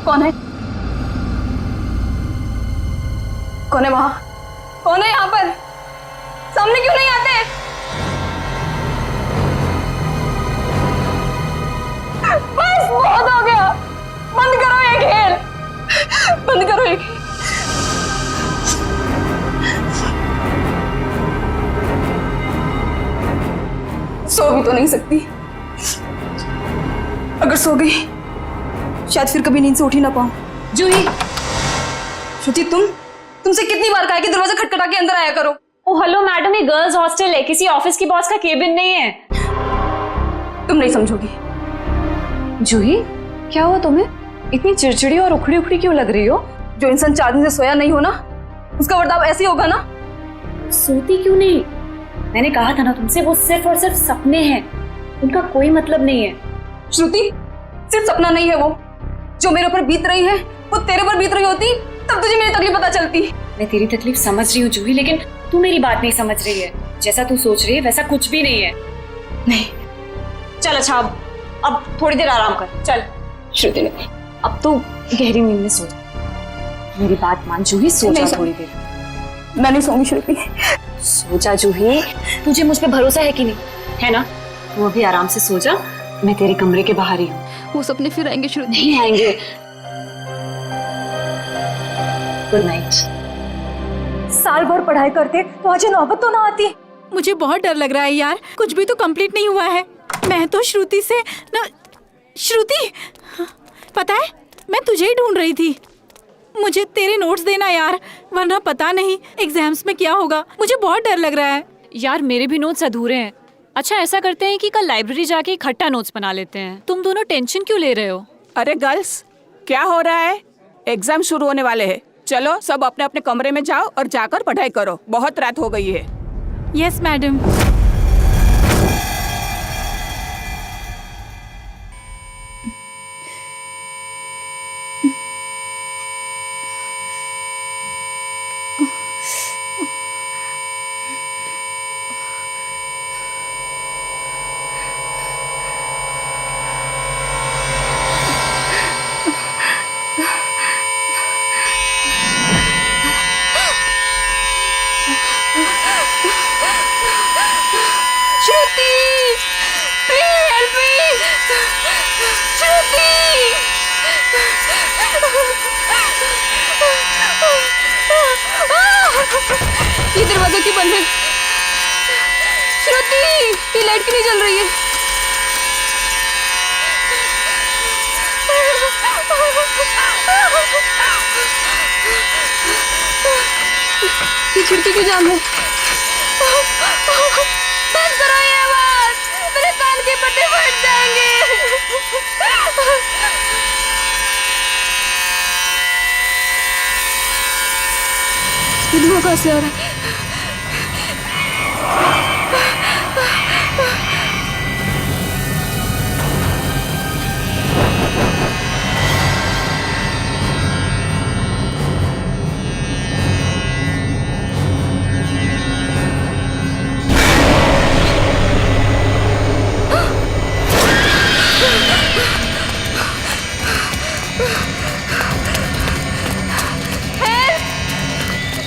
कौन है? कौन है वहां? कौन है यहाँ पर? सामने क्यों नहीं आते? बस बहुत हो गया, बंद करो ये खेल, बंद करो ये खेल। सो भी तो नहीं सकती, अगर सो गई शायद फिर कभी नींद से उठ ही ना पाऊं। जूही, श्रुति तुमसे कितनी बार कहा कि दरवाजा खटखटा के अंदर आया करो। ओ हेलो मैडम, ये गर्ल्स हॉस्टल है, किसी ऑफिस की बॉस का केबिन नहीं है। तुम नहीं समझोगी। जूही, क्या हुआ तुम्हें? इतनी चिड़चिड़ी और उखड़ी उखड़ी क्यों लग रही हो? जो इंसान 4 दिन से सोया नहीं हो ना, उसका बर्ताव ऐसे ही होगा ना। सोती क्यों नहीं? मैंने कहा था ना तुमसे, वो सिर्फ और सिर्फ सपने हैं, उनका कोई मतलब नहीं है। श्रुति, सिर्फ सपना नहीं है वो, जो मेरे ऊपर बीत रही है वो तेरे पर बीत रही होती तब तुझे मेरी तकलीफ पता चलती। मैं तेरी तकलीफ समझ रही हूँ जूही, लेकिन तू मेरी बात नहीं समझ रही है। जैसा तू सोच रही है वैसा कुछ भी नहीं है। नहीं, चल अच्छा, अब थोड़ी देर आराम कर। चल श्रुति ने अब तो गहरी नींद में सो जा। मेरी बात मान जूही, सो जा थोड़ी देर। मैं नहीं सोऊंगी श्रुति। सो जा जूही, तुझे मुझ पे भरोसा है कि नहीं? है ना? तू अभी आराम से सो जा, मैं तेरे कमरे के बाहर ही हूँ। वो सपने फिर आएंगे श्रुति। नहीं आएंगे। Good night. साल भर पढ़ाई करते तो आज नौबत तो ना आती। मुझे बहुत डर लग रहा है यार, कुछ भी तो कंप्लीट नहीं हुआ है। मैं तो श्रुति से ना, श्रुति पता है मैं तुझे ही ढूंढ रही थी। मुझे तेरे नोट्स देना यार, वरना पता नहीं एग्जाम्स में क्या होगा। मुझे बहुत डर लग रहा है यार। मेरे भी नोट्स अधूरे हैं। अच्छा ऐसा करते हैं कि कल लाइब्रेरी जाके इकट्ठा नोट्स बना लेते हैं। तुम दोनों टेंशन क्यों ले रहे हो? अरे गर्ल्स, क्या हो रहा है? एग्जाम शुरू होने वाले हैं। चलो सब अपने अपने कमरे में जाओ और जाकर पढ़ाई करो, बहुत रात हो गई है। Yes madam. ये दरवाजा क्यों बंद है? श्रुति, ये लाइट क्यों नहीं जल रही है? ये खिड़की क्यों जाम है? बंद करो ये आवाज, मेरे कान के पट्टे फट जाएंगे। ये धुआं कहाँ से आ रहा है?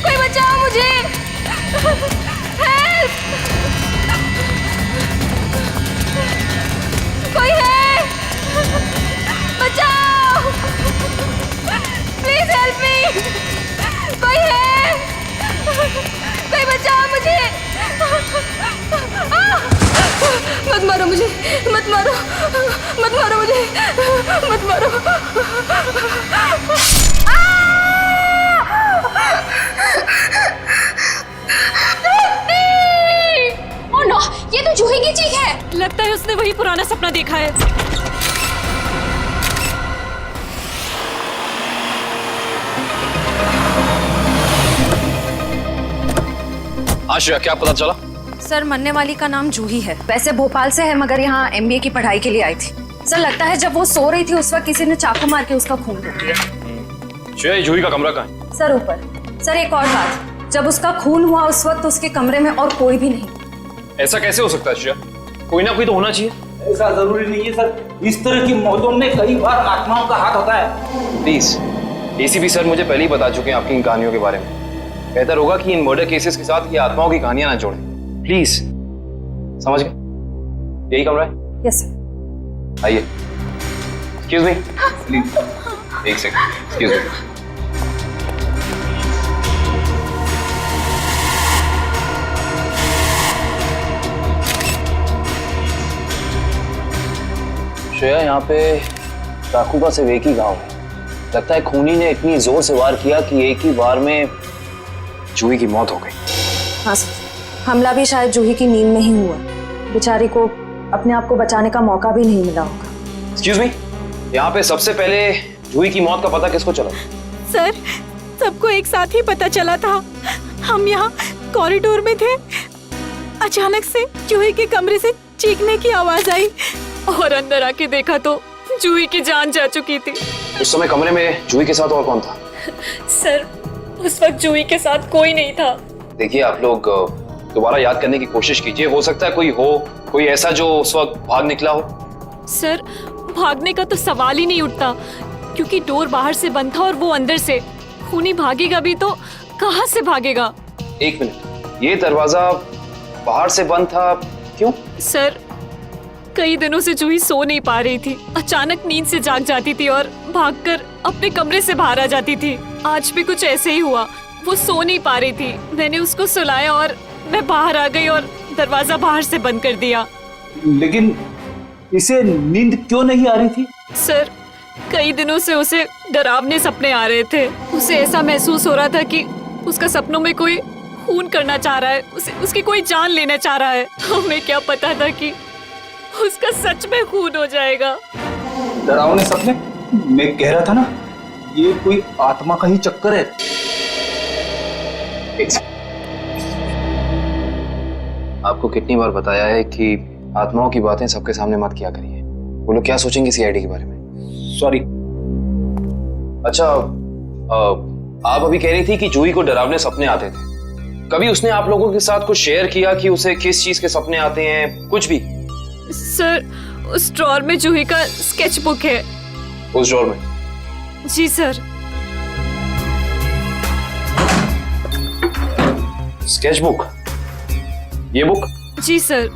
कोई बचाओ मुझे! हेल्प! कोई है? बचाओ! Please help me! कोई है? कोई बचाओ मुझे! मत मारो मुझे! मत मारो! मत मारो मुझे! मत मारो! ओह नो, ये तो जूही की चीख है। लगता है उसने वही पुराना सपना देखा है। आश्रया, क्या पता चला? सर, मरने वाली का नाम जूही है। वैसे भोपाल से है, मगर यहाँ MBA की पढ़ाई के लिए आई थी। सर, लगता है जब वो सो रही थी उस वक्त किसी ने चाकू मार के उसका खून रोक दिया। श्रेया, ये जूही का कमरा कहाँ है? सर ऊपर। सर एक और बात, जब उसका खून हुआ उस वक्त उसके कमरे में और कोई भी नहीं। ऐसा कैसे हो सकता है श्रेया? कोई ना कोई तो होना चाहिए। ऐसा जरूरी नहीं है सर, इस तरह की मौतों में कई बार आत्माओं का हाथ होता है। प्लीज, एसीपी सर मुझे पहले ही बता चुके हैं आपकी इन कहानियों के बारे में। बेहतर होगा कि इन मर्डर केसेस के साथ ये आत्माओं की कहानियां ना जोड़ें। प्लीज, समझ गए? यही कमरा है? Yes sir. आइए। एक्सक्यूज मी, प्लीज एक सेकंड, एक्सक्यूज मी। श्रेया, यहाँ पे चाकू का सिर्फ एक ही घाव है। लगता है खूनी ने इतनी जोर से वार किया कि एक ही बार में जूही की मौत हो गई। हाँ सर, हमला भी शायद जूही की नींद में ही हुआ। बेचारी को अपने आप को बचाने का मौका भी नहीं मिला होगा। एक्सक्यूज मी, यहाँ पे सबसे पहले जूही की मौत का पता किसको चला? सर, सबको एक साथ ही पता चला था। हम यहाँ कॉरिडोर में थे, अचानक से जूही के कमरे से चीखने की आवाज आई और अंदर आके देखा तो जूही की जान जा चुकी थी। उस समय कमरे में जूही के साथ और कौन था? सर, उस वक्त जूही के साथ कोई नहीं था। देखिए, आप लोग दोबारा याद करने की कोशिश कीजिए। हो सकता है कोई ऐसा जो उस वक्त भाग निकला हो। सर, भागने का तो सवाल ही नहीं उठता, क्योंकि डोर बाहर से बंद था और वो अंदर से। खूनी भागेगा भी तो कहाँ से भागेगा? एक मिनट, ये दरवाजा बाहर से बंद था, क्यों? सर, कई दिनों से जूही सो नहीं पा रही थी। अचानक नींद से जाग जाती थी और भागकर अपने कमरे से बाहर आ जाती थी। आज भी कुछ ऐसे ही हुआ। वो सो नहीं पा रही थी, मैंने उसको सुलाया और मैं बाहर आ गई और दरवाजा बाहर से बंद कर दिया। लेकिन इसे नींद क्यों नहीं आ रही थी? सर, कई दिनों से उसे डरावने सपने आ रहे थे। उसे ऐसा महसूस हो रहा था कि उसका सपनों में कोई खून करना चाह रहा है, उसकी कोई जान लेना चाह रहा है। हमें क्या पता था कि उसका सच में खून हो जाएगा। डरावने सपने? मैं कह रहा था ना, ये कोई आत्मा का ही चक्कर है। आपको कितनी बार बताया है कि आत्माओं की बातें सबके सामने मत किया करिए। वो लोग क्या सोचेंगे सीआईडी के बारे में? सॉरी। अच्छा, आप अभी कह रही थी कि जूही को डरावने सपने आते थे। कभी उसने आप लोगों के साथ कुछ शेयर किया कि उसे किस चीज के सपने आते हैं? कुछ भी? सर, उस ड्रॉर में जूही का स्केच बुक है। उस ड्रॉर में? जी सर। Sketch book? ये बुक? जी सर।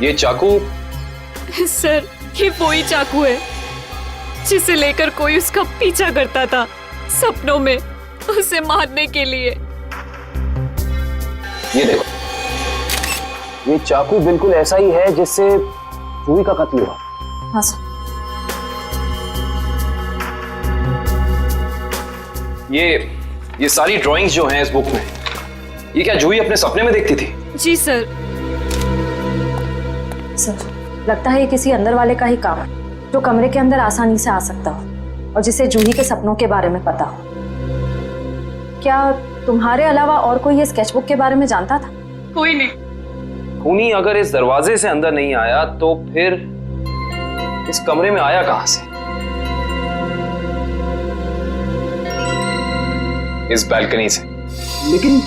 ये चाकू? सर, ये वही चाकू है जिसे लेकर कोई उसका पीछा करता था सपनों में, उसे मारने के लिए। ये देखो, ये चाकू बिल्कुल ऐसा ही है जिससे जूही का कत्ल हुआ। हाँ सर। ये सारी ड्राइंग्स जो हैं इस बुक में, ये क्या जूही अपने सपने में देखती थी? जी सर। सर, लगता है ये किसी अंदर वाले का ही काम है, जो कमरे के अंदर आसानी से आ सकता हो और जिसे जूही के सपनों के बारे में पता हो। क्या तुम्हारे अलावा और कोई ये स्केचबुक के बारे में जानता था? कोई नहीं। खूनी अगर इस दरवाजे से अंदर नहीं आया तो फिर इस कमरे में आया कहां से? इस बालकनी से। लेकिन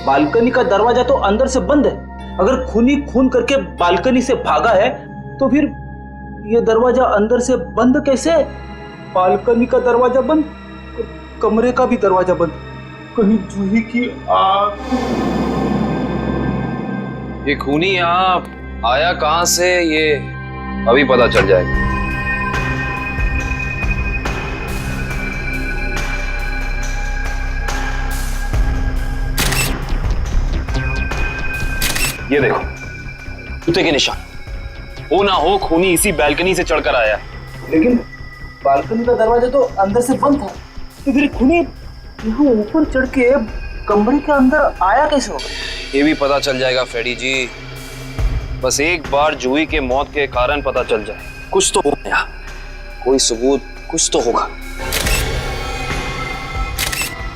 बालकनी का दरवाजा तो अंदर से बंद है। अगर खूनी खून करके बालकनी से भागा है तो फिर ये दरवाजा अंदर से बंद कैसे? बालकनी का दरवाजा बंद, कमरे का भी दरवाजा बंद, कहीं जूही की आग। ये खूनी यहाँ आया कहां से, ये अभी पता चल जाएगा। ये देखो, जूते के निशान। हो ना हो खूनी इसी बालकनी से चढ़कर आया। लेकिन बालकनी का दरवाजा तो अंदर से बंद था, तो फिर खूनी यहाँ ऊपर चढ़ के कमरे के अंदर आया कैसे होगा? ये भी पता चल जाएगा फ्रेडी जी। बस एक बार जूही के मौत के कारण पता चल जाए, कुछ तो होगा, कोई सबूत कुछ तो होगा।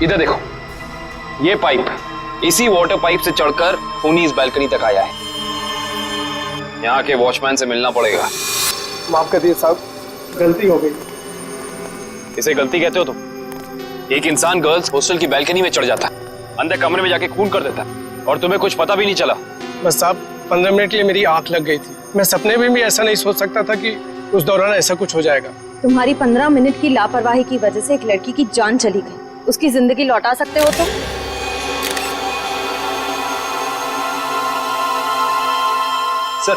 इधर देखो, ये पाइप, इसी वाटर पाइप से चढ़कर खूनी इस बालकनी तक आया है। यहाँ के वॉचमैन से मिलना पड़ेगा। माफ कर दिए साहब, गलती हो गई। इसे गलती कहते हो तुम? एक इंसान गर्ल्स हॉस्टल की बालकनी में चढ़ जाता है, अंदर कमरे में जाके खून कर देता है, और तुम्हें कुछ पता भी नहीं चला। बस साहब, 15 मिनट के लिए मेरी आंख लग गई थी। मैं सपने में भी ऐसा नहीं सोच सकता था कि उस दौरान ऐसा कुछ हो जाएगा। तुम्हारी 15 मिनट की लापरवाही की वजह से एक लड़की की जान चली गई, उसकी जिंदगी लौटा सकते हो तुम? सर,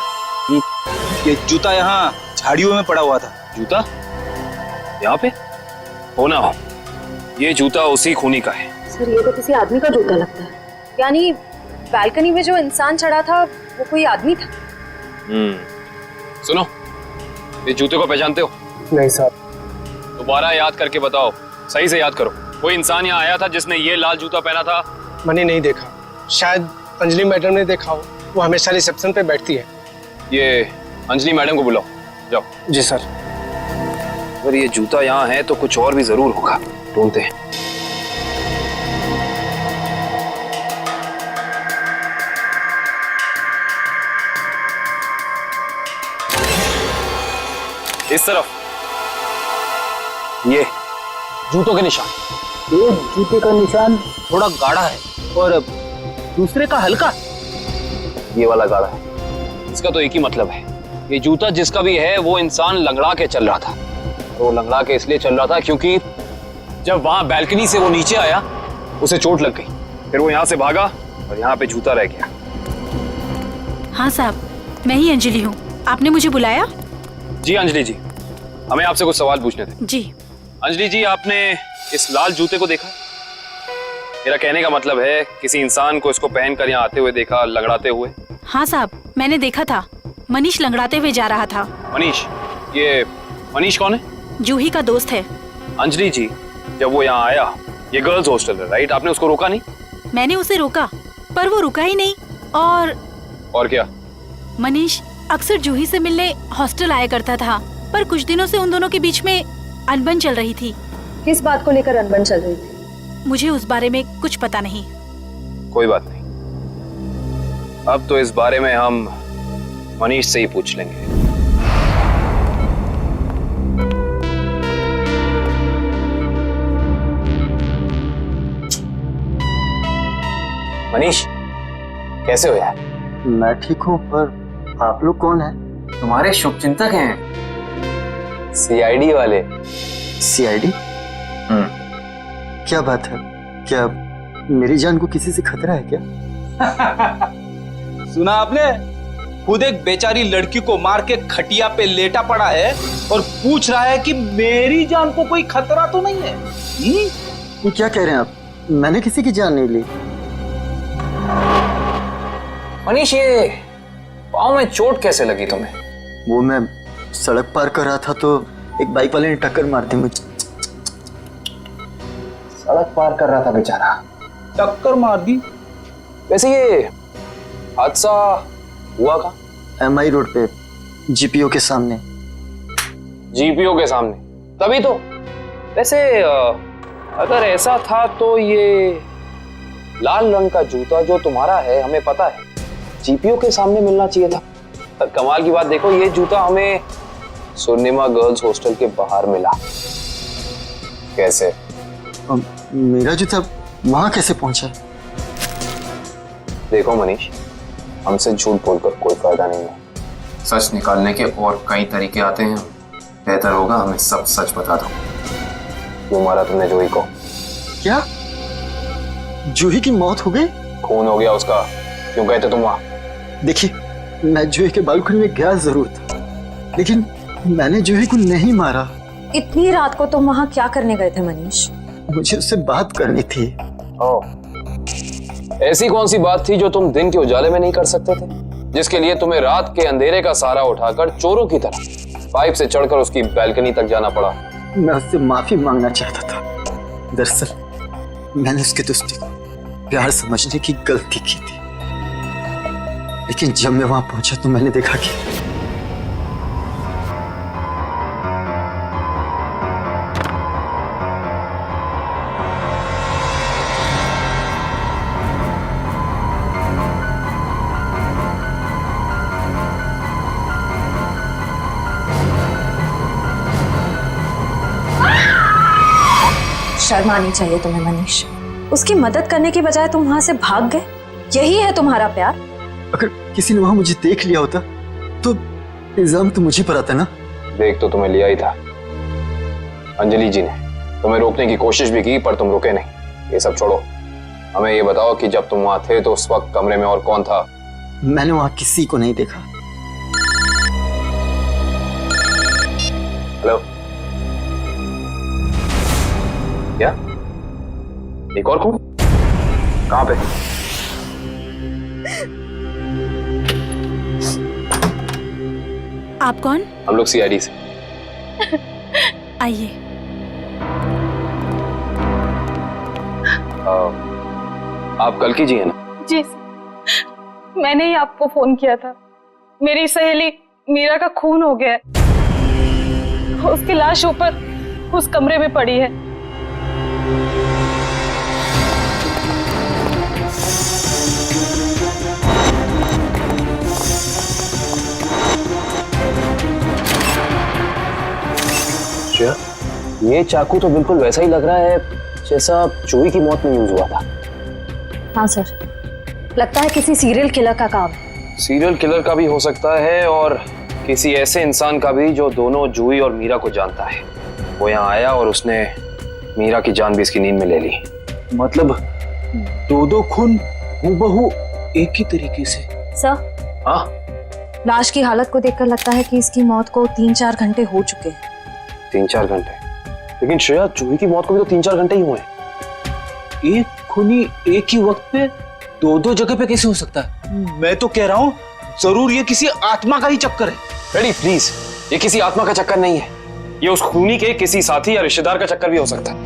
ये जूता यहाँ झाड़ियों में पड़ा हुआ था। जूता यहाँ पे? हो ना हो, ये जूता उसी खूनी का है। सर, ये तो किसी आदमी का जूता लगता है। यानी बालकनी में जो इंसान चढ़ा था वो कोई आदमी था? सुनो, ये जूते को पहचानते हो? नहीं साहब। दोबारा याद करके बताओ, सही से याद करो। कोई इंसान यहाँ आया था जिसने ये लाल जूता पहना था? मैंने नहीं देखा, शायद अंजलि मैडम ने देखा हो, वो हमेशा रिसेप्शन पे बैठती है। ये अंजलि मैडम को बुलाओ, जाओ। जी सर। अगर ये जूता यहाँ है तो कुछ और भी जरूर होगा, ढूंढते हैं। इस तरफ ये जूतों के निशान। एक जूते का निशान थोड़ा गाढ़ा है और दूसरे का हल्का। ये वाला गाढ़ा है। इसका तो एक ही मतलब है, ये जूता जिसका भी है वो इंसान लंगड़ा के चल रहा था। तो लंगड़ा के इसलिए चल रहा था क्योंकि जब वहां बैल्कनी से वो नीचे आया उसे चोट लग गई, फिर वो यहाँ से भागा और यहाँ पे जूता रह गया। हाँ साहब, मैं ही अंजलि हूँ। आपने मुझे बुलाया? जी अंजलि जी, हमें आपसे कुछ सवाल पूछने थे। जी। अंजलि जी, आपने इस लाल जूते को देखा? मेरा कहने का मतलब है किसी इंसान को इसको पहनकर यहाँ आते हुए देखा, लंगड़ाते हुए? हाँ साहब, मैंने देखा था। मनीष लंगड़ाते हुए जा रहा था। मनीष? ये मनीष कौन है? जूही का दोस्त है। अंजलि जी, जब वो यहाँ आया, ये गर्ल्स हॉस्टल है राइट, आपने उसको रोका नहीं? मैंने उसे रोका पर वो रुका ही नहीं। और क्या? मनीष अक्सर जूही से मिलने हॉस्टल आया करता था, पर कुछ दिनों से उन दोनों के बीच में अनबन चल रही थी। किस बात को लेकर अनबन चल रही थी? मुझे उस बारे में कुछ पता नहीं। कोई बात नहीं, अब तो इस बारे में हम मनीष से ही पूछ लेंगे। मनीष, कैसे हो यार? मैं ठीक हूँ, पर आप लोग कौन हैं? तुम्हारे शुभचिंतक हैं, सीआईडी वाले। सीआईडी? क्या बात है? क्या मेरी जान को किसी से खतरा है क्या? सुना आपने? खुद एक बेचारी लड़की को मार के खटिया पे लेटा पड़ा है और पूछ रहा है कि मेरी जान को कोई खतरा तो नहीं है। ये क्या कह रहे हैं आप? मैंने किसी की जान नहीं ली। मनीष, ये पाँव में चोट कैसे लगी तुम्हें? वो मैं सड़क पार कर रहा था तो एक बाइक वाले ने टक्कर मार दी मुझे। सड़क पार कर रहा था बेचारा, टक्कर मार दी? वैसे ये हादसा हुआ कहाँ? MI रोड पे, जीपीओ के सामने। जीपीओ के सामने? तभी तो। वैसे अगर ऐसा था तो ये लाल रंग का जूता जो तुम्हारा है, हमें पता है जीपीओ के सामने मिलना चाहिए था। पर कमाल की बात देखो, ये जूता हमें स्वर्णिमा गर्ल्स हॉस्टल के बाहर मिला। कैसे? मेरा जूता वहां कैसे पहुंचा? देखो मनीष, हमसे झूठ बोलकर कोई फायदा नहीं है। सच निकालने के और कई तरीके आते हैं। बेहतर होगा हमें सब सच बता दो। क्यों मारा तुमने जूही को? क्या जूही की मौत हो गई? खून हो गया उसका। क्यों गए थे तुम वहां? देखिए, मैं जूही के बालकनी में गया जरूर था, लेकिन मैंने जूही को नहीं मारा। इतनी रात को तुम वहाँ क्या करने गए थे मनीष? मुझे उससे बात करनी थी। ऐसी कौन सी बात थी जो तुम दिन के उजाले में नहीं कर सकते थे, जिसके लिए तुम्हें रात के अंधेरे का सहारा उठाकर चोरों की तरह पाइप से चढ़कर उसकी बैल्कनी तक जाना पड़ा? मैं उससे माफी मांगना चाहता था। दरअसल मैंने उसके दोस्ती को प्यार समझने की गलती की थी, लेकिन जब मैं वहां पहुंचा तो मैंने देखा कि शर्म आनी चाहिए तुम्हें मनीष। उसकी मदद करने की बजाय तुम वहां से भाग गए। यही है तुम्हारा प्यार? अगर किसी ने वहां मुझे देख लिया होता तो इल्जाम तो मुझे पर आता ना। देख तो तुम्हें लिया ही था। अंजलि जी ने तुम्हें रोकने की कोशिश भी की पर तुम रुके नहीं। ये सब छोड़ो, हमें ये बताओ कि जब तुम वहां थे तो उस वक्त कमरे में और कौन था? मैंने वहां किसी को नहीं देखा। हेलो, क्या? एक और कौन? कहां पे? आप कौन? हम लोग सीआईडी से। आइए। आप कल्कि जी हैं ना? जी सर, मैंने ही आपको फोन किया था। मेरी सहेली मीरा का खून हो गया है। उसकी लाश ऊपर उस कमरे में पड़ी है। ये चाकू तो बिल्कुल वैसा ही लग रहा है जैसा जूही की मौत में यूज हुआ था। हाँ सर, लगता है किसी सीरियल किलर का काम। सीरियल किलर का भी हो सकता है और किसी ऐसे इंसान का भी जो दोनों जूही और मीरा को जानता है। वो यहाँ आया और उसने मीरा की जान भी इसकी नींद में ले ली। मतलब दो खून हूबहू एक ही तरीके से। सर, हाँ, लाश की हालत को देखकर लगता है कि इसकी मौत को 3-4 घंटे हो चुके हैं। 3-4 घंटे? लेकिन श्रेया, जूही की मौत को भी तो 3-4 घंटे ही हुए हैं। एक खूनी एक ही वक्त पे दो जगह पे कैसे हो सकता है? मैं तो कह रहा हूँ जरूर ये किसी आत्मा का ही चक्कर है। रेडी प्लीज, ये किसी आत्मा का चक्कर नहीं है। ये उस खूनी के किसी साथी या रिश्तेदार का चक्कर भी हो सकता है।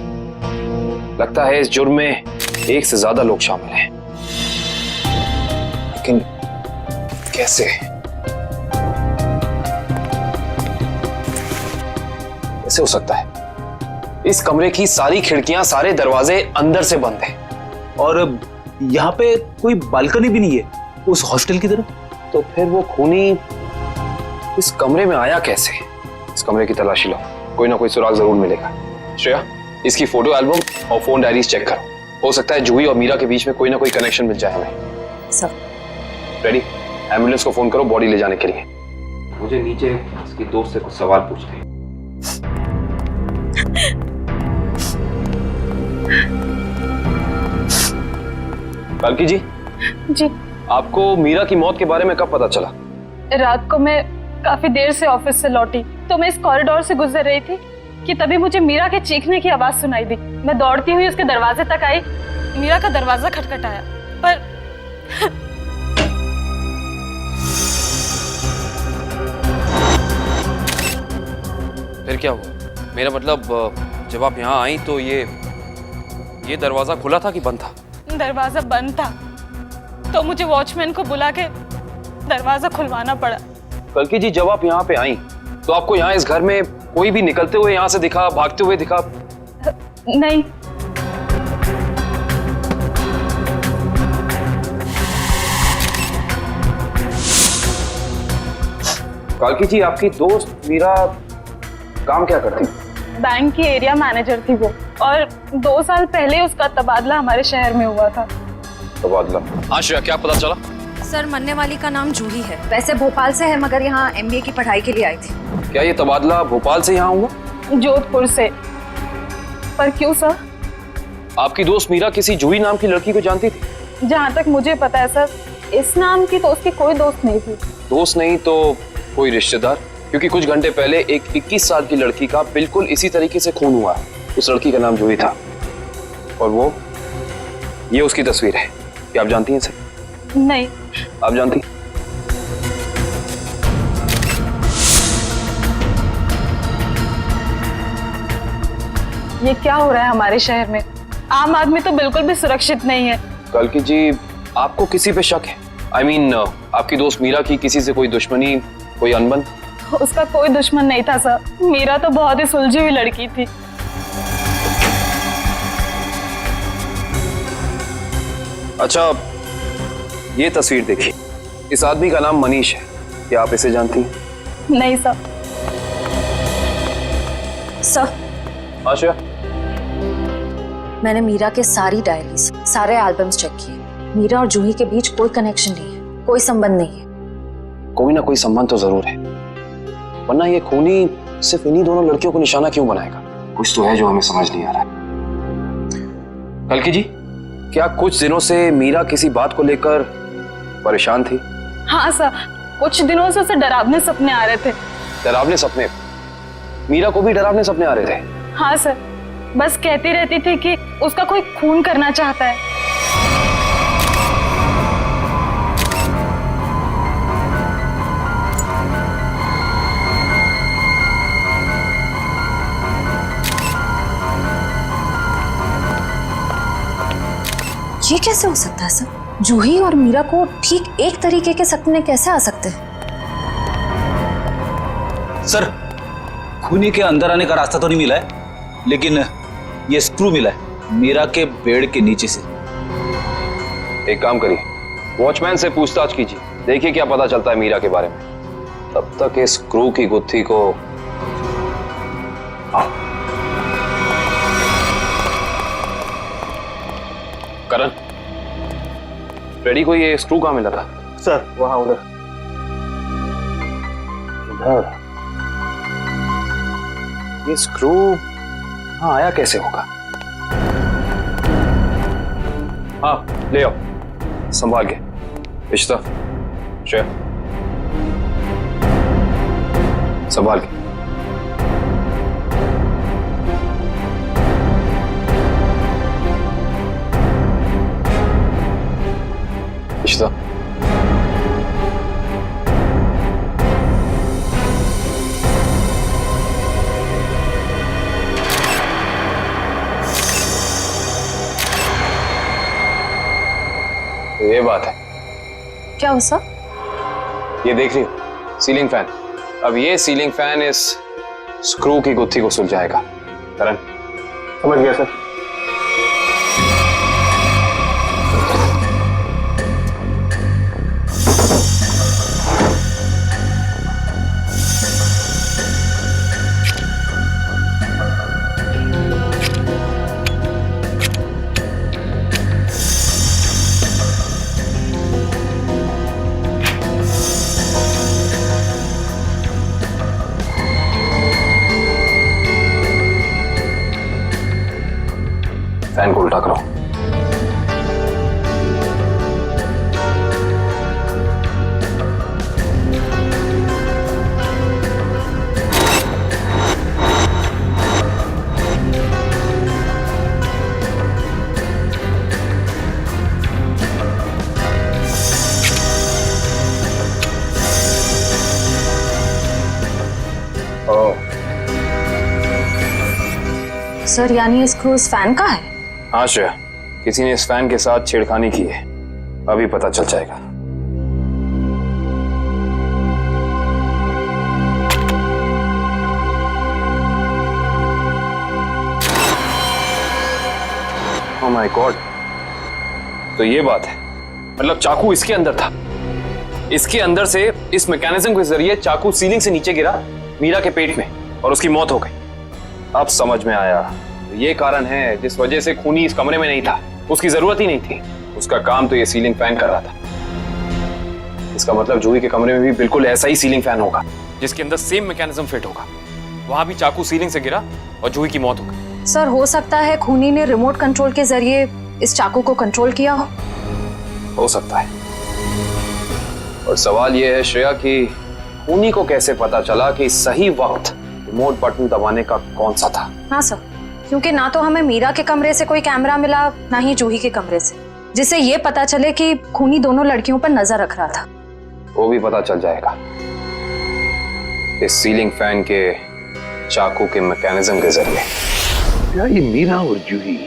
लगता है इस जुर्म में एक से ज्यादा लोग शामिल हैं। लेकिन कैसे? कैसे हो सकता है? इस कमरे की सारी खिड़कियां, सारे दरवाजे अंदर से बंद हैं। और यहाँ पे कोई बालकनी भी नहीं है उस हॉस्टल की तरफ। तो फिर वो खूनी इस कमरे में आया कैसे? इस कमरे की तलाशी लो, कोई ना कोई सुराग जरूर मिलेगा। श्रेया, इसकी फोटो एल्बम और फोन डायरीज चेक करो। हो सकता है जूही और मीरा के बीच में कोई ना कोई कनेक्शन मिल जाए हमें। Sir, ready? एम्बुलेंस को फोन करो बॉडी ले जाने के लिए। मुझे नीचे इसकी दोस्त से कुछ सवाल पूछने हैं। कल्कि जी, जी, आपको मीरा की मौत के बारे में कब पता चला? रात को मैं काफी देर से ऑफिस से लौटी तो मैं इस कॉरिडोर से गुजर रही थी कि तभी मुझे मीरा के चीखने की आवाज सुनाई दी। मैं दौड़ती हुई उसके दरवाजे तक आई। मीरा का दरवाजा खटखटाया पर फिर क्या हुआ? मेरा मतलब जब आप यहाँ आई तो ये दरवाजा खुला था कि बंद था? दरवाजा बंद था तो मुझे वॉचमैन को बुला के दरवाजा खुलवाना पड़ा। कल्कि जी, जब आप यहाँ पे आई तो आपको यहाँ इस घर में कोई भी निकलते हुए यहाँ से दिखा, भागते हुए दिखा? नहीं। कल्कि जी, आपकी दोस्त मीरा काम क्या करती? बैंक की एरिया मैनेजर थी वो, और 2 साल पहले उसका तबादला हमारे शहर में हुआ था। तबादला? हाँ श्रेया, क्या पता चला? सर, मरने वाली का नाम जूही है। वैसे भोपाल से है मगर यहाँ MBA की पढ़ाई के लिए आई थी। क्या ये तबादला भोपाल से यहाँ हुआ? जोधपुर से। पर क्यों सर? आपकी दोस्त मीरा किसी जूही नाम की लड़की को जानती थी? जहाँ तक मुझे पता है सर, इस नाम की तो उसकी कोई दोस्त नहीं थी। दोस्त नहीं तो कोई रिश्तेदार? क्योंकि कुछ घंटे पहले एक 21 साल की लड़की का बिल्कुल इसी तरीके से खून हुआ। उस लड़की का नाम जूही था और ये उसकी तस्वीर है। क्या आप जानती हैं इसे? नहीं। आप जानती? ये क्या हो रहा है हमारे शहर में? आम आदमी तो बिल्कुल भी सुरक्षित नहीं है। कल्कि जी, आपको किसी पे शक है? I mean, आपकी दोस्त मीरा की किसी से कोई दुश्मनी, कोई अनबन? उसका कोई दुश्मन नहीं था सर। मीरा तो बहुत ही सुलझी हुई लड़की थी। अच्छा, ये तस्वीर देखिए। इस आदमी का नाम मनीष है। क्या आप इसे जानती हैं? नहीं सर। सर, आशा, मैंने मीरा के सारी डायरीज, सारे एल्बम्स चेक किए। मीरा और जूही के बीच कोई कनेक्शन नहीं है, कोई संबंध नहीं है। कोई ना कोई संबंध तो जरूर है, वरना ये खूनी सिर्फ इन्हीं दोनों लड़कियों को निशाना क्यों बनाएगा? कुछ तो है जो हमें समझ नहीं आ रहा है। कल्कि जी, क्या कुछ दिनों से मीरा किसी बात को लेकर परेशान थी? हाँ सर, कुछ दिनों से उसे डरावने सपने आ रहे थे। डरावने सपने? मीरा को भी डरावने सपने आ रहे थे? हाँ सर, बस कहती रहती थी कि उसका कोई खून करना चाहता है। ये कैसे हो सकता है सर? जूही और मीरा को ठीक एक तरीके के सपने कैसे आ सकते हैं? सर, खूनी के अंदर आने का रास्ता तो नहीं मिला है, लेकिन ये स्क्रू मिला है मीरा के बेड के नीचे से। एक काम करिए, वॉचमैन से पूछताछ कीजिए, देखिए क्या पता चलता है मीरा के बारे में। तब तक इस स्क्रू की गुत्थी को करण, फ्रेडी को ये स्क्रू कहाँ मिला था? सर वहां उधर। इधर? ये स्क्रू हाँ आया कैसे होगा? हाँ ले आओ, संभाल के। इश्ता, श्रेया, संभाल के। इश्ता, ये बात है। क्या हो सर? ये देख रही हो, सीलिंग फैन। अब ये सीलिंग फैन इस स्क्रू की गुत्थी को सुलझाएगा। करण, समझ गया सर। फैन को उल्टा करो। सर यानी ये स्क्रू इस फैन का है? हाँ श्रेया, किसी ने इस फैन के साथ छेड़खानी की है, अभी पता चल जाएगा। ओह माय गॉड, तो ये बात है, मतलब चाकू इसके अंदर था। इसके अंदर से इस मैकेनिज्म के जरिए चाकू सीलिंग से नीचे गिरा मीरा के पेट में और उसकी मौत हो गई। अब समझ में आया, ये कारण है जिस वजह से खूनी इस कमरे में नहीं था। उसकी जरूरत ही नहीं थी, उसका काम तो ये सीलिंग फैन कर रहा था। इसका मतलब जूही के कमरे में भी बिल्कुल ऐसा ही सीलिंग फैन होगा जिसके अंदर सेम मैकेनिज्म फिट होगा। वहां भी चाकू सीलिंग से गिरा और जूही की मौत हो गई। सर हो सकता है खूनी ने रिमोट कंट्रोल के जरिए इस चाकू को कंट्रोल किया हो सकता है। और सवाल ये है श्रेया कि खूनी को कैसे पता चला कि सही वक्त रिमोट बटन दबाने का कौन सा था? हाँ सर, क्योंकि ना तो हमें मीरा के कमरे से कोई कैमरा मिला, ना ही जूही के कमरे से, जिससे ये पता चले कि खूनी दोनों लड़कियों पर नजर रख रहा था। वो भी पता चल जाएगा इस सीलिंग फैन के चाकू के मैकेनिज्म के जरिए। क्या ये मीरा और जूही,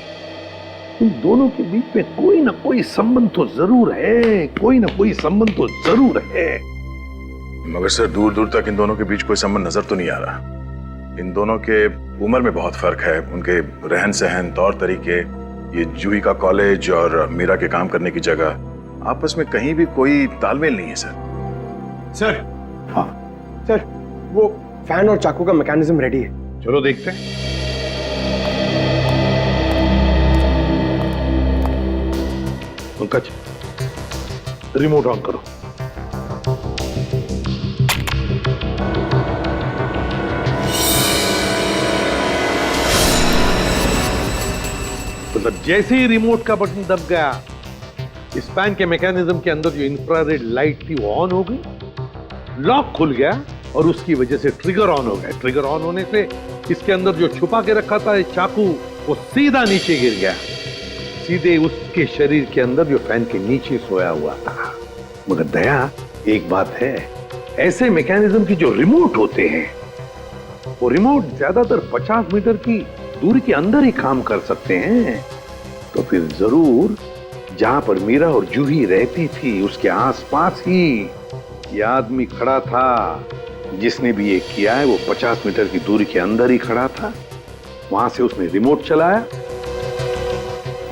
इन दोनों के बीच में कोई ना कोई संबंध तो जरूर है, कोई ना कोई संबंध तो जरूर है। मगर सर दूर दूर तक इन दोनों के बीच कोई संबंध नजर तो नहीं आ रहा। इन दोनों के उम्र में बहुत फर्क है, उनके रहन सहन, तौर तरीके, ये जूही का कॉलेज और मीरा के काम करने की जगह, आपस में कहीं भी कोई तालमेल नहीं है सर। सर हाँ सर, वो फैन और चाकू का मैकेनिज्म रेडी है। चलो देखते हैं। पंकज, रिमोट ऑन करो। मतलब जैसे ही रिमोट का बटन दब गया, इस फैन के मैकेनिज्म के अंदर जो इंफ्रारेड लाइट थी वो ऑन हो गई, लॉक खुल गया और उसकी वजह से ट्रिगर ऑन हो गया। ट्रिगर ऑन होने से इसके अंदर जो छुपा के रखा था चाकू, वो सीधा नीचे गिर गया, सीधे उसके शरीर के अंदर जो फैन के नीचे सोया हुआ था। मगर दया, एक बात है, ऐसे मैकेनिज्म की जो रिमोट होते हैं, वो रिमोट ज्यादातर 50 मीटर की दूरी के अंदर ही काम कर सकते हैं। तो फिर जरूर जहां पर मीरा और जूही रहती थी उसके आसपास ही ये आदमी खड़ा था। जिसने भी ये किया है वो 50 मीटर की दूरी के अंदर ही खड़ा था। वहां से उसने रिमोट चलाया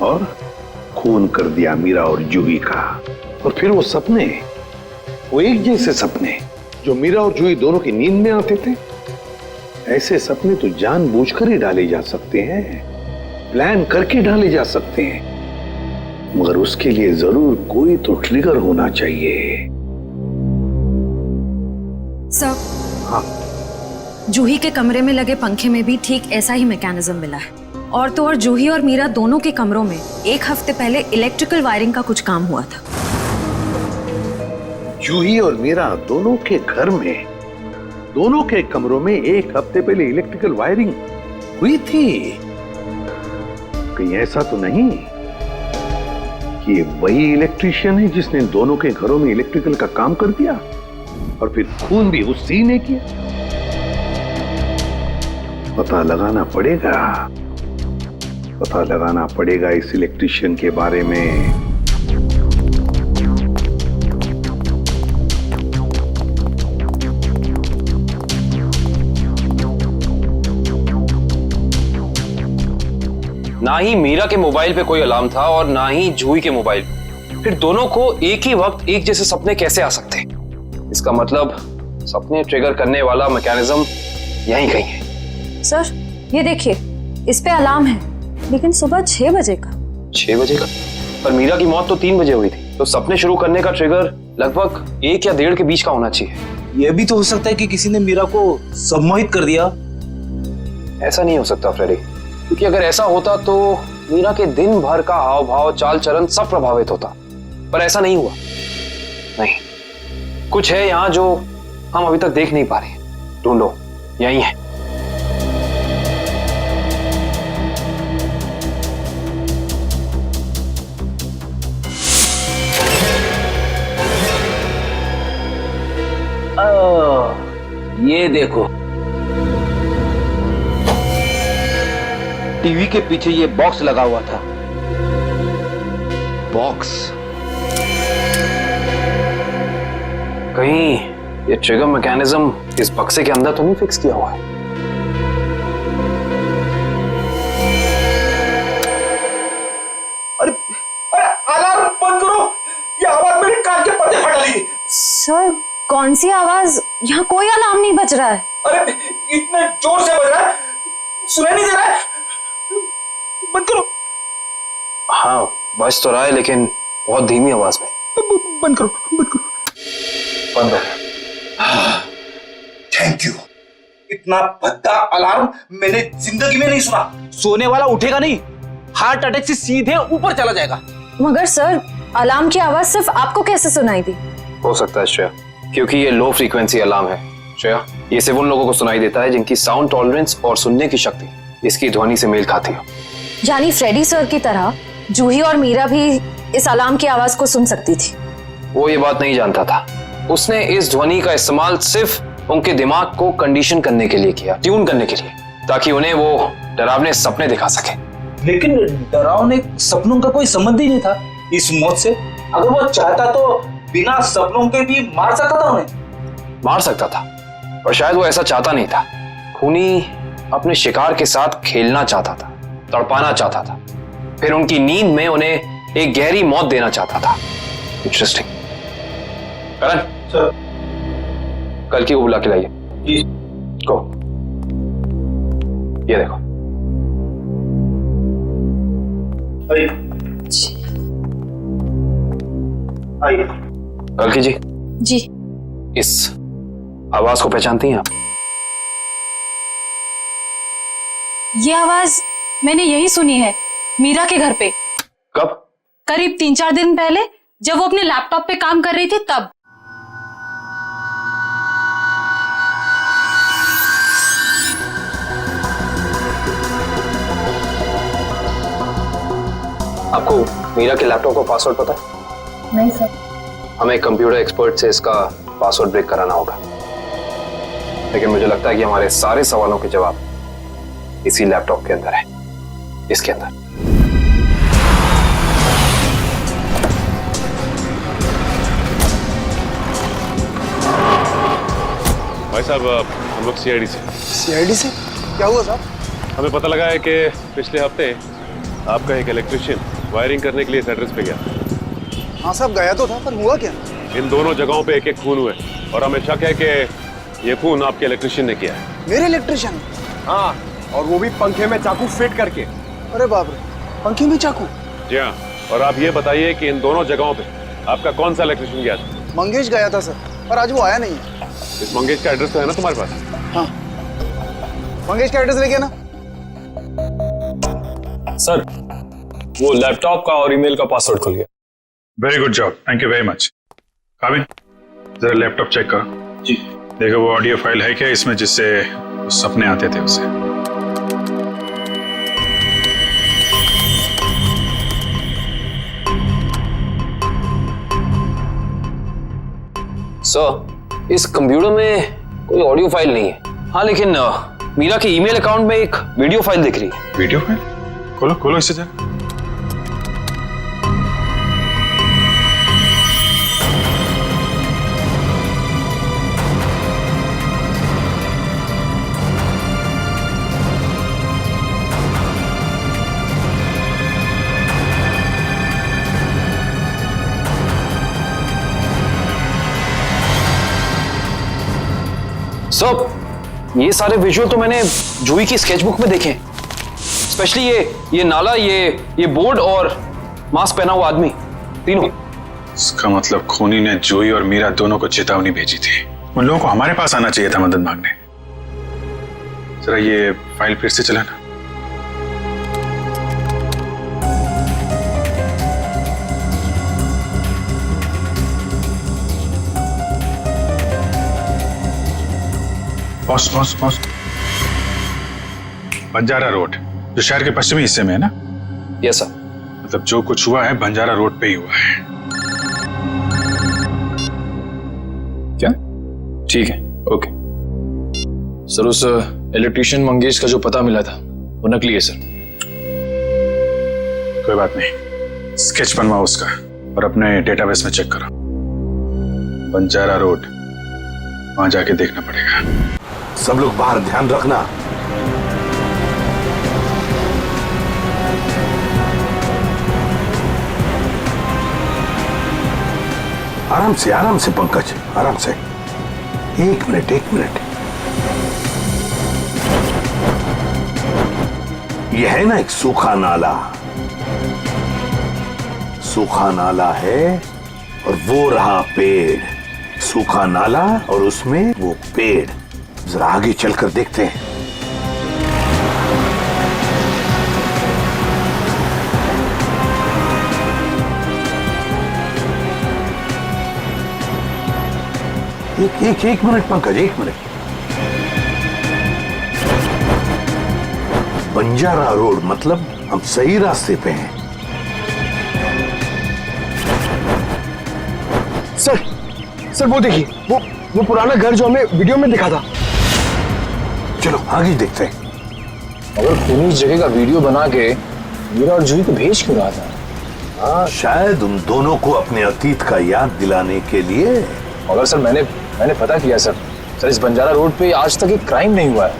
और खून कर दिया मीरा और जूही का। और फिर वो सपने, वो एक जैसे सपने जो मीरा और जूही दोनों की नींद में आते थे, ऐसे सपने तो जानबूझकर ही डाले जा सकते हैं, प्लान करके डाले जा सकते हैं, मगर उसके लिए जरूर कोई तो ट्रिगर होना चाहिए। सर, हाँ, जूही के कमरे में लगे पंखे में भी ठीक ऐसा ही मैकेनिज्म मिला है। और तो और जूही और मीरा दोनों के कमरों में 1 हफ्ते पहले इलेक्ट्रिकल वायरिंग का कुछ काम हुआ था। जूही और मीरा दोनों के घर में, दोनों के कमरों में 1 हफ्ते पहले इलेक्ट्रिकल वायरिंग हुई थी। कहीं ऐसा तो नहीं कि ये वही इलेक्ट्रीशियन है जिसने दोनों के घरों में इलेक्ट्रिकल का काम कर दिया और फिर खून भी उसी ने किया? पता लगाना पड़ेगा इस इलेक्ट्रीशियन के बारे में। ना ही मीरा के मोबाइल पे कोई अलार्म था और ना ही जूही के मोबाइल पे। फिर दोनों को एक ही वक्त एक जैसे सपने कैसे आ सकते हैं? इसका मतलब सपने ट्रिगर करने वाला मैकेनिज्म यहीं कहीं है। सर, ये देखिए, इस पे अलार्म है, लेकिन सुबह 6 बजे का। 6 बजे का? पर मीरा की मौत तो 3 बजे हुई थी, तो सपने शुरू करने का ट्रिगर लगभग 1 या 1.5 के बीच का होना चाहिए। यह भी तो हो सकता है कि किसी ने मीरा को सम्मोहित कर दिया। ऐसा नहीं हो सकता फ्रेडी, क्योंकि अगर ऐसा होता तो मीरा के दिन भर का हाव भाव, चाल चलन सब प्रभावित होता। पर ऐसा नहीं हुआ। नहीं, कुछ है यहाँ जो हम अभी तक देख नहीं पा रहे। ढूंढो, यही है। ये देखो, टीवी के पीछे ये बॉक्स लगा हुआ था। बॉक्स? कहीं ये ट्रिगर मैकेनिज्म इस बक्से के अंदर तो नहीं फिक्स किया हुआ है? अरे अलार्म बंद करो, ये आवाज मेरे कान के पर्दे फटा ली। सर, कौन सी आवाज? यहाँ कोई अलार्म नहीं बज रहा है। अरे इतने जोर से बज रहा है, सुनाई नहीं दे रहा है। बंद करो। हाँ, बज तो रहा है, लेकिन बहुत धीमी आवाज में। बंद करो, बंद करो। बंद हो। Thank you. इतना भद्दा अलार्म मैंने जिंदगी में नहीं सुना। सोने वाला उठेगा नहीं, हार्ट अटैक से सीधे ऊपर चला जाएगा। मगर सर, अलार्म की आवाज सिर्फ आपको कैसे सुनाई दी? हो सकता है श्रेया, क्योंकि ये लो फ्रीक्वेंसी अलार्म है। श्रेया, ये सिर्फ उन लोगों को सुनाई देता है जिनकी साउंड टॉलरेंस और सुनने की शक्ति इसकी ध्वनि से मेल खाती हो। यानी फ्रेडी सर की तरह जूही और मीरा भी इस अलार्म की आवाज को सुन सकती थी। वो ये बात नहीं जानता था। उसने इस ध्वनि का इस्तेमाल सिर्फ उनके दिमाग को कंडीशन करने के लिए किया, ट्यून करने के लिए, ताकि उन्हें वो डरावने सपने दिखा सके। लेकिन डरावने सपनों का कोई संबंध ही नहीं था इस मौत से। अगर वो चाहता तो बिना सपनों के भी मार सकता था उन्हें। मार सकता था, पर शायद वो ऐसा चाहता नहीं था। खूनी अपने शिकार के साथ खेलना चाहता था, तड़पाना चाहता था, फिर उनकी नींद में उन्हें एक गहरी मौत देना चाहता था। इंटरेस्टिंग। करण सर, कल की को बुला के लाइए। जी। को ये देखो। आइए। कल की जी। जी। इस आवाज को पहचानती हैं आप? ये आवाज मैंने यही सुनी है, मीरा के घर पे। कब? करीब 3-4 दिन पहले, जब वो अपने लैपटॉप पे काम कर रही थी तब। आपको मीरा के लैपटॉप का पासवर्ड पता है? नहीं सर। हमें कंप्यूटर एक्सपर्ट से इसका पासवर्ड ब्रेक कराना होगा, लेकिन मुझे लगता है कि हमारे सारे सवालों के जवाब इसी लैपटॉप के अंदर है, इसके अंदर। भाई साहब, हम लोग सीआईडी से। सीआईडी से? क्या हुआ साहब? हमें पता लगा है कि पिछले हफ्ते आपका एक इलेक्ट्रिशियन वायरिंग करने के लिए इस एड्रेस पे गया। हाँ साहब, गया तो था, पर हुआ क्या? इन दोनों जगहों पे एक खून हुए और हमें शक है कि ये खून आपके इलेक्ट्रिशियन ने किया है। मेरे इलेक्ट्रिशियन? हाँ, और वो भी पंखे में चाकू फिट करके। अरे बाप रे, पंखे में चाकू? जी हाँ। और आप ये बताइए कि इन दोनों जगहों पे आपका कौन सा इलेक्ट्रिशियन गया था? मंगेश गया था सर, पर आज वो आया नहीं है। इस मंगेश का एड्रेस तो है ना तुम्हारे पास? हाँ, मंगेश का एड्रेस लेके ना। सर, वो लैपटॉप का और ईमेल का पासवर्ड खुल गया। Very good job, thank you very much. काबिन, जरा लैपटॉप चेक करो। जी। देखो वो ऑडियो फाइल है क्या इसमें, जिससे सपने आते थे उसे? सर, इस कंप्यूटर में कोई ऑडियो फाइल नहीं है। हाँ, लेकिन मीरा के ईमेल अकाउंट में एक वीडियो फाइल दिख रही है। Video file? खोलो खोलो इसे जरा। सर, ये सारे विजुअल तो मैंने जूही की स्केचबुक में देखे, स्पेशली ये नाला, ये बोर्ड और मास्क पहना हुआ आदमी, तीनों। इसका मतलब खूनी ने जूही और मीरा दोनों को चेतावनी भेजी थी। उन लोगों को हमारे पास आना चाहिए था मदद मांगने। जरा ये फाइल फिर से चलाना। Boss boss boss, Banjara road जो शहर के पश्चिमी हिस्से में है ना? Yes sir. मतलब जो कुछ हुआ है बंजारा रोड पे ही हुआ है। क्या? ठीक है, ओके। सर, उस इलेक्ट्रिशियन मंगेश का जो पता मिला था वो नकली है सर। कोई बात नहीं, स्केच बनवाओ उसका और अपने डेटाबेस में चेक करो। बंजारा रोड, वहां जाके देखना पड़ेगा। सब लोग बाहर ध्यान रखना। आराम से पंकज, आराम से। एक मिनट। यह है ना एक सूखा नाला है और वो रहा पेड़। सूखा नाला और उसमें वो पेड़। जरा आगे चलकर देखते हैं। एक मिनट पंकज, एक मिनट। बंजारा रोड मतलब हम सही रास्ते पे हैं। सर वो देखिए, वो पुराना घर जो हमें वीडियो में दिखा था। चलो आगे देखते हैं। अगर खूनी इस जगह का वीडियो बना के मीरा और जूही को भेज क्यों रहा था? हाँ, शायद उन दोनों को अपने अतीत का याद दिलाने के लिए। मगर सर, मैंने पता किया सर, इस बंजारा रोड पे आज तक एक क्राइम नहीं हुआ है।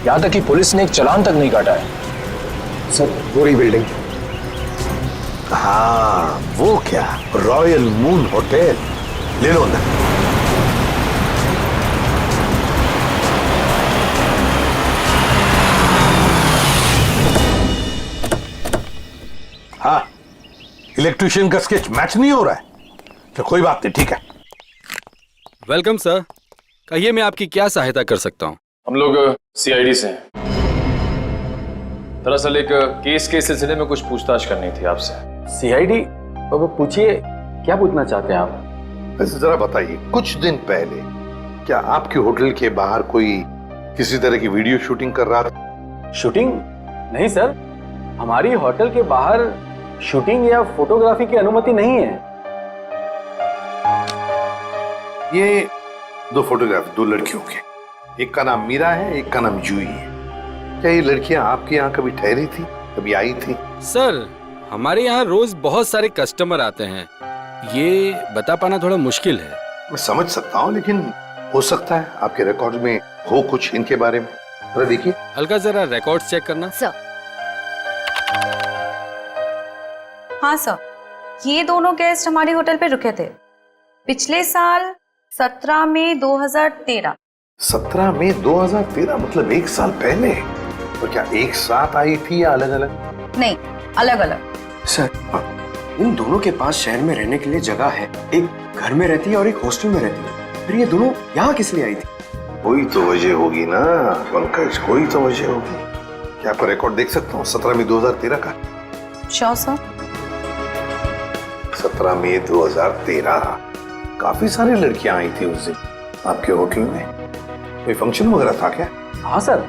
यहाँ तक कि पुलिस ने एक चालान तक नहीं काटा है। सर, वो रही बिल्डिंग। हाँ, वो क्या, रॉयल मून होटल। ले लो अंदर। हाँ, इलेक्ट्रिशियन का स्केच मैच नहीं हो रहा है। तो कोई बात नहीं, ठीक है। वेलकम सर, कहिए मैं आपकी क्या सहायता कर सकता हूँ? हम लोग सीआईडी से हैं। दरअसल एक केस के सिलसिले में कुछ पूछताछ करनी थी आपसे। सीआईडी? तो पूछिए, क्या पूछना चाहते हैं आप? वैसे जरा बताइए, कुछ दिन पहले क्या आपके होटल के बाहर कोई किसी तरह की वीडियो शूटिंग कर रहा था? शूटिंग? नहीं सर, हमारी होटल के बाहर शूटिंग या फोटोग्राफी की अनुमति नहीं है। ये दो फोटोग्राफ दो लड़कियों के, एक का नाम मीरा है, एक का नाम जूही है। क्या ये लड़कियां आपके यहाँ कभी ठहरी थी, कभी आई थी? सर, हमारे यहाँ रोज बहुत सारे कस्टमर आते हैं, ये बता पाना थोड़ा मुश्किल है। मैं समझ सकता हूँ, लेकिन हो सकता है आपके रिकॉर्ड में हो कुछ इनके बारे में। जरा देखिए। अलका, जरा रिकॉर्ड्स चेक करना। सर। हाँ सर, ये दोनों गेस्ट हमारे होटल पे रुके थे पिछले साल 17 मई 2013। 17 मई 2013, मतलब एक साल पहले। और क्या एक साथ आई थी या अलग अलग? नहीं, अलग अलग। सर, इन दोनों के पास शहर में रहने के लिए जगह है, एक घर में रहती है और एक हॉस्टल में रहती है, फिर ये दोनों यहाँ किस लिए आई थी? कोई तो वजह होगी ना पंकज, कोई तो वजह होगी। क्या आपका रिकॉर्ड देख सकता हूँ 17 मई 2013 का? Sure sir. 17 मई 2013, काफी सारी लड़कियां आई थी उस दिन आपके होटल में। कोई फंक्शन वगैरह था क्या? हाँ सर,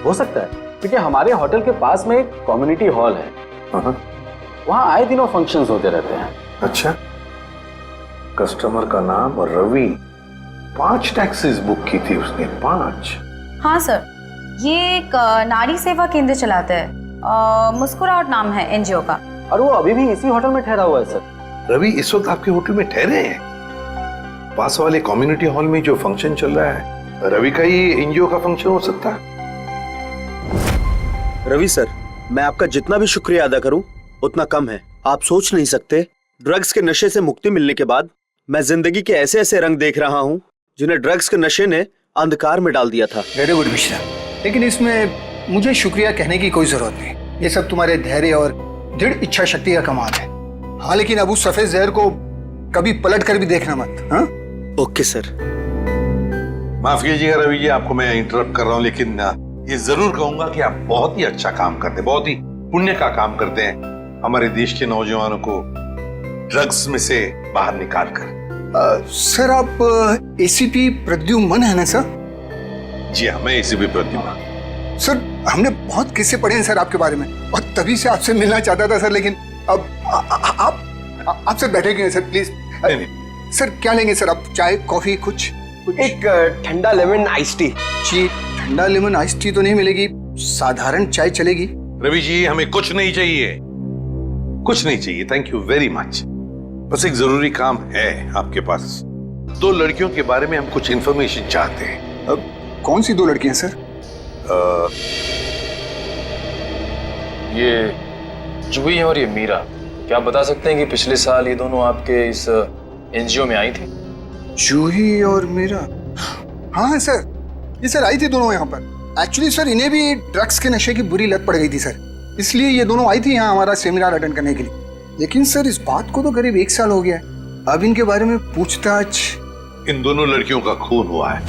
हो सकता है, क्योंकि हमारे होटल के पास में एक कम्युनिटी हॉल है, वहाँ आए दिनों फंक्शंस होते रहते हैं। अच्छा, कस्टमर का नाम रवि, 5 टैक्सीज बुक की थी उसने, 5। हाँ सर, ये एक नारी सेवा केंद्र चलाता है, मुस्कुराहट नाम है एनजीओ का। और वो अभी भी इसी होटल में ठहरा हुआ है सर। रवि इस वक्त आपके होटल में ठहरे हैं? पास वाले कम्युनिटी हॉल में जो फंक्शन चल रहा है, रवि का ही एनजीओ का फंक्शन हो सकता है। रवि सर, मैं आपका जितना भी शुक्रिया अदा करूं उतना कम है। आप सोच नहीं सकते, ड्रग्स के नशे से मुक्ति मिलने के बाद मैं जिंदगी के ऐसे ऐसे रंग देख रहा हूं जिन्हें ड्रग्स के नशे ने अंधकार में डाल दिया था। वेरी गुड मिश्रा, लेकिन इसमें मुझे शुक्रिया कहने की कोई जरूरत नहीं। ये सब तुम्हारे धैर्य और दृढ़ इच्छा शक्ति का कमाल है। हाँ, लेकिन अब उस सफेद जहर को कभी पलट कर भी देखना मत। हाँ, ओके सर। माफ कीजिएगा रवि जी, आपको मैं इंटरप्ट कर रहा हूँ, लेकिन ये जरूर कहूंगा कि आप बहुत ही अच्छा काम करते हैं, बहुत ही पुण्य का काम करते हैं हमारे देश के नौजवानों को ड्रग्स में से बाहर निकाल कर। सर, आप एसीपी प्रद्युमन है ना सर? जी हाँ, मैं एसीपी प्रद्युमन। सर, हमने बहुत किस्से पढ़े हैं सर आपके बारे में, और तभी से आपसे मिलना चाहता था सर, लेकिन अब आप सर बैठे क्यों हैं सर, प्लीज। सर, क्या लेंगे सर आप? चाय, कॉफी, कुछ? एक ठंडा लेमन आइस टी। जी, ठंडा लेमन आइस टी तो नहीं मिलेगी, साधारण चाय चलेगी। रवि जी, हमें कुछ नहीं चाहिए, कुछ नहीं चाहिए, थैंक यू वेरी मच। बस एक जरूरी काम है आपके पास। 2 लड़कियों के बारे में हम कुछ इंफॉर्मेशन चाहते हैं। अब कौन सी 2 लड़कियां सर? ये जूही और ये मीरा, क्या आप बता सकते हैं कि पिछले साल ये दोनों आपके इस एनजीओ में आई थी? जूही और मीरा? हाँ सर, ये सर आई थी दोनों यहाँ पर। एक्चुअली सर, इन्हें भी ड्रग्स के नशे की बुरी लत पड़ गई थी सर, इसलिए ये दोनों आई थी यहाँ हमारा सेमिनार अटेंड करने के लिए। लेकिन सर, इस बात को तो करीब 1 साल हो गया है। अब इनके बारे में पूछताछ। इन दोनों लड़कियों का खून हुआ है।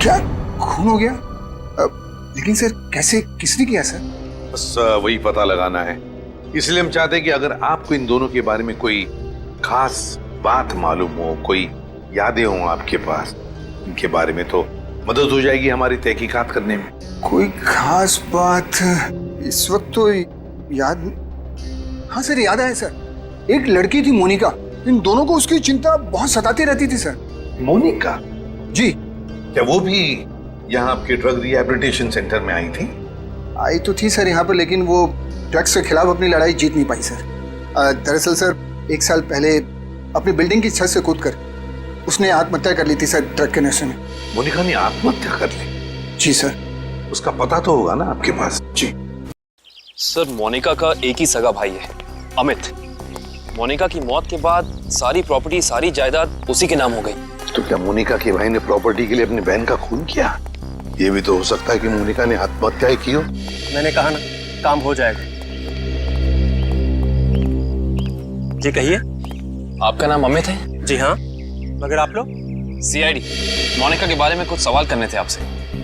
क्या खून हो गया? लेकिन सर, कैसे, किसने किया सर? बस वही पता लगाना है, इसलिए हम चाहते हैं कि अगर आपको इन दोनों के बारे में कोई खास बात मालूम हो, कोई यादें हों आपके पास इनके बारे में, तो मदद हो जाएगी हमारी तहकीकात करने में। कोई खास बात इस वक्त तो याद। हाँ सर, याद है सर, एक लड़की थी मोनिका, इन दोनों को उसकी चिंता बहुत सताती रहती थी सर। मोनिका? जी। क्या वो भी यहाँ आपके ड्रग रिहैबिलिटेशन सेंटर में आई थी? आई तो थी सर यहाँ पर, लेकिन वो ड्रग्स के खिलाफ अपनी लड़ाई जीत नहीं पाई सर। दरअसल सर, 1 साल पहले अपनी बिल्डिंग की छत से कूदकर उसने आत्महत्या कर ली थी सर, ड्रग के नशे में। मोनिका ने आत्महत्या कर ली? जी सर। उसका पता तो होगा ना आपके पास? जी सर, मोनिका का एक ही सगा भाई है, अमित। मोनिका की मौत के बाद सारी प्रॉपर्टी, सारी जायदाद उसी के नाम हो गई। तो क्या मोनिका के भाई ने प्रॉपर्टी के लिए अपनी बहन का खून किया? ये भी तो हो सकता है कि मोनिका ने आत्महत्या की हो। मैंने कहा ना, काम हो जाएगा। जी कहिए। आपका नाम अमित है? जी हाँ, मगर आप लोग? सीआईडी, मोनिका के बारे में कुछ सवाल करने थे आपसे।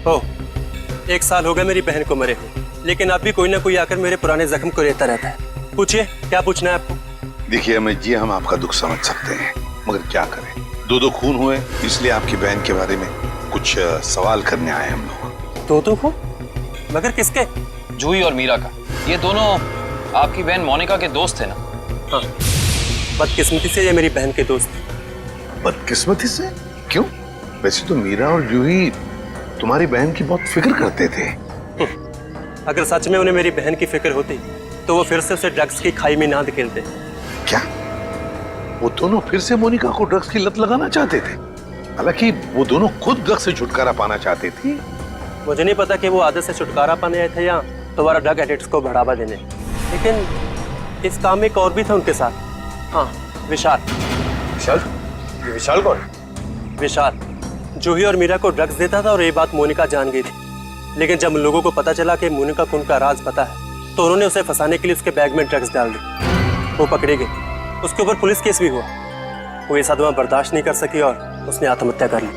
ओह, 1 साल हो गया मेरी बहन को मरे हुए, लेकिन अब भी कोई ना कोई आकर मेरे पुराने जख्म को लेता रहता है। पूछिए, क्या पूछना है आपको? देखिए अमित जी, हम आपका दुख समझ सकते हैं, मगर क्या करें, 2 खून हुए, इसलिए आपकी बहन के बारे में कुछ सवाल करने आए हम लोग। 2 खून? मगर किसके? जूही और मीरा का। ये दोनों आपकी बहन मोनिका के दोस्त थे ना? हाँ, बदकिस्मती से ये मेरी बहन के दोस्त थे। बदकिस्मती से? क्यों? वैसे तो मीरा और जूही तुम्हारी बहन की बहुत फिक्र करते थे। अगर सच में उन्हें मेरी बहन की फिक्र होती तो वो फिर से उसे ड्रग्स की खाई में ना धकेलते। क्या वो दोनों फिर से मोनिका को ड्रग्स की लत लगाना चाहते थे? हालांकि वो दोनों खुद ड्रग्स से छुटकारा पाना चाहते थे। मुझे नहीं पता कि वो आदत से छुटकारा पाने आए थे या दोबारा ड्रग एडिक्ट्स को बढ़ावा देने, लेकिन इस काम में एक और भी था उनके साथ। हाँ, विशाल। विशाल? ये विशाल कौन? विशाल जूही और मीरा को ड्रग्स देता था और ये बात मोनिका जान गई थी, लेकिन जब उन लोगों को पता चला कि मोनिका को उनका राज पता है तो उन्होंने उसे फंसाने के लिए उसके बैग में ड्रग्स डाल दी। वो पकड़े गए, उसके ऊपर पुलिस केस भी हुआ। वो ये सदमा बर्दाश्त नहीं कर सकी और उसने आत्महत्या कर ली।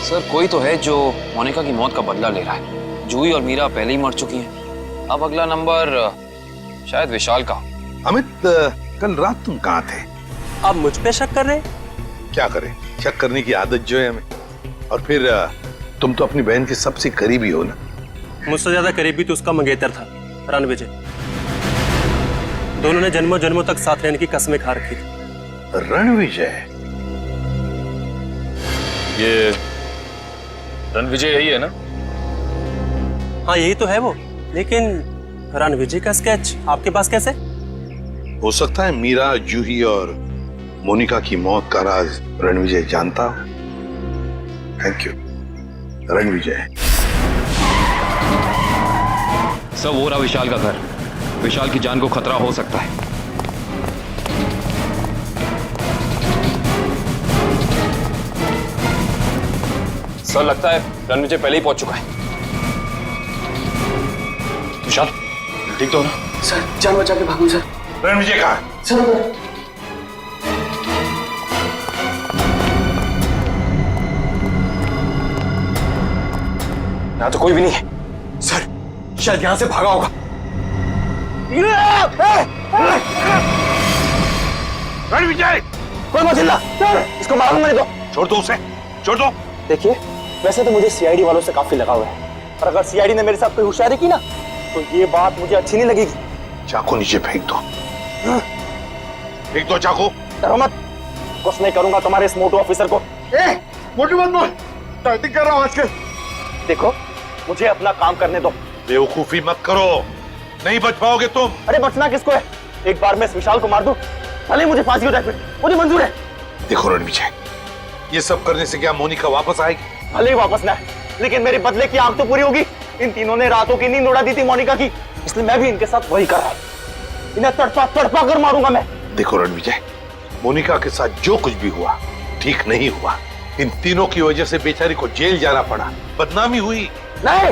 सर, कोई तो है जो मोनिका की मौत का बदला ले रहा है। जूही और मीरा पहले ही मर चुकी हैं। अब अगला नंबर शायद विशाल का। अमित, कल रात तुम कहाँ थे? आप मुझ पे शक कर रहे हैं? क्या करें, शक करने की आदत जो है हमें। और फिर तुम तो अपनी बहन के सबसे करीबी हो ना। मुझसे ज्यादा करीबी तो उसका मंगेतर था, रणविजय। दोनों ने जन्मों जन्मों तक साथ रहने की कस्में खा रखी थी। रणविजय? ये रणविजय यही है ना? हाँ, यही तो है वो, लेकिन रणविजय का स्केच आपके पास कैसे? हो सकता है मीरा, जूही और मोनिका की मौत का राज रणविजय जानता हो। Thank you Ranvijay. सब वो रहा विशाल का घर। विशाल की जान को खतरा हो सकता है। सर, लगता है रणविजय पहले ही पहुंच चुका है। विशाल, ठीक तो हो ना? सर, जान बचा के भागो सर। रणविजय कहाँ है? सर उधर। यहाँ तो कोई भी नहीं है। सर, शायद यहाँ से भागा होगा। रणविजय! कोई मत हिलना। इसको मालूम नहीं दो। छोड़ दो उसे, छोड़ दो। देखिए, वैसे तो मुझे सीआईडी वालों से काफी लगाव है, पर अगर सीआईडी ने मेरे साथ कोई होशियारी की ना तो ये बात मुझे अच्छी नहीं लगेगी। चाकू नीचे फेंक दो। फेंक दो चाकू। डरो मत, कुछ नहीं करूंगा तुम्हारे इस मोटू ऑफिसर को। मोटू मत बोल, टाइटिंग कर रहा हूं आजकल। देखो, मुझे अपना काम करने दो। बेवकूफी मत करो, नहीं बच पाओगे तुम। अरे बचना किसको है? एक बार मैं इस विशाल को मार दूं, भले मुझे फांसी हो जाए, फिर मुझे मंजूर है। देखो रणविजय, ये सब करने से क्या मोनिका वापस आएगी? भले ही वापस ना, लेकिन मेरे बदले की आंख तो पूरी होगी। इन तीनों ने रातों की नींद उड़ा दी थी मोनिका की, इसलिए मैं भी इनके साथ वही कर रहा हूं। इन्हें तड़पा तड़पा कर मारूंगा मैं। देखो रणविजय, मोनिका के साथ जो कुछ भी हुआ ठीक नहीं हुआ। इन तीनों की वजह से बेचारी को जेल जाना पड़ा, बदनामी हुई। नहीं,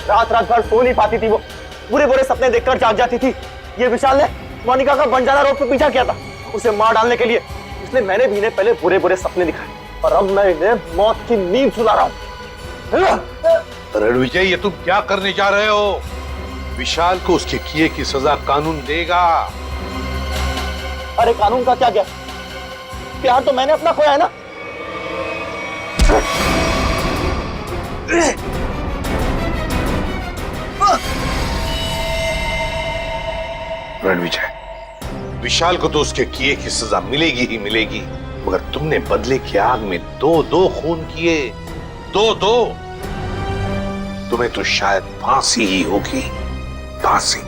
रात रात भर सो नहीं पाती थी वो, बुरे बुरे सपने देखकर जाग जाती थी। ये विशाल ने मोनिका का बंजारा रोड पे पीछा किया था उसे मार डालने के लिए, इसलिए मैंने भी इन्हें पहले बुरे बुरे सपने दिखाए और अब मैं इन्हें मौत की नींद सुला रहा हूं। रणविजय, ये तुम क्या करने जा रहे हो? विशाल को उसके किए की सजा कानून देगा। अरे कानून का क्या? प्यार तो मैंने अपना खोया है ना। रणविजय, विशाल को तो उसके किए की सजा मिलेगी ही मिलेगी, मगर तुमने बदले की आग में दो खून किए, दो। तुम्हें तो शायद फांसी ही होगी, फांसी।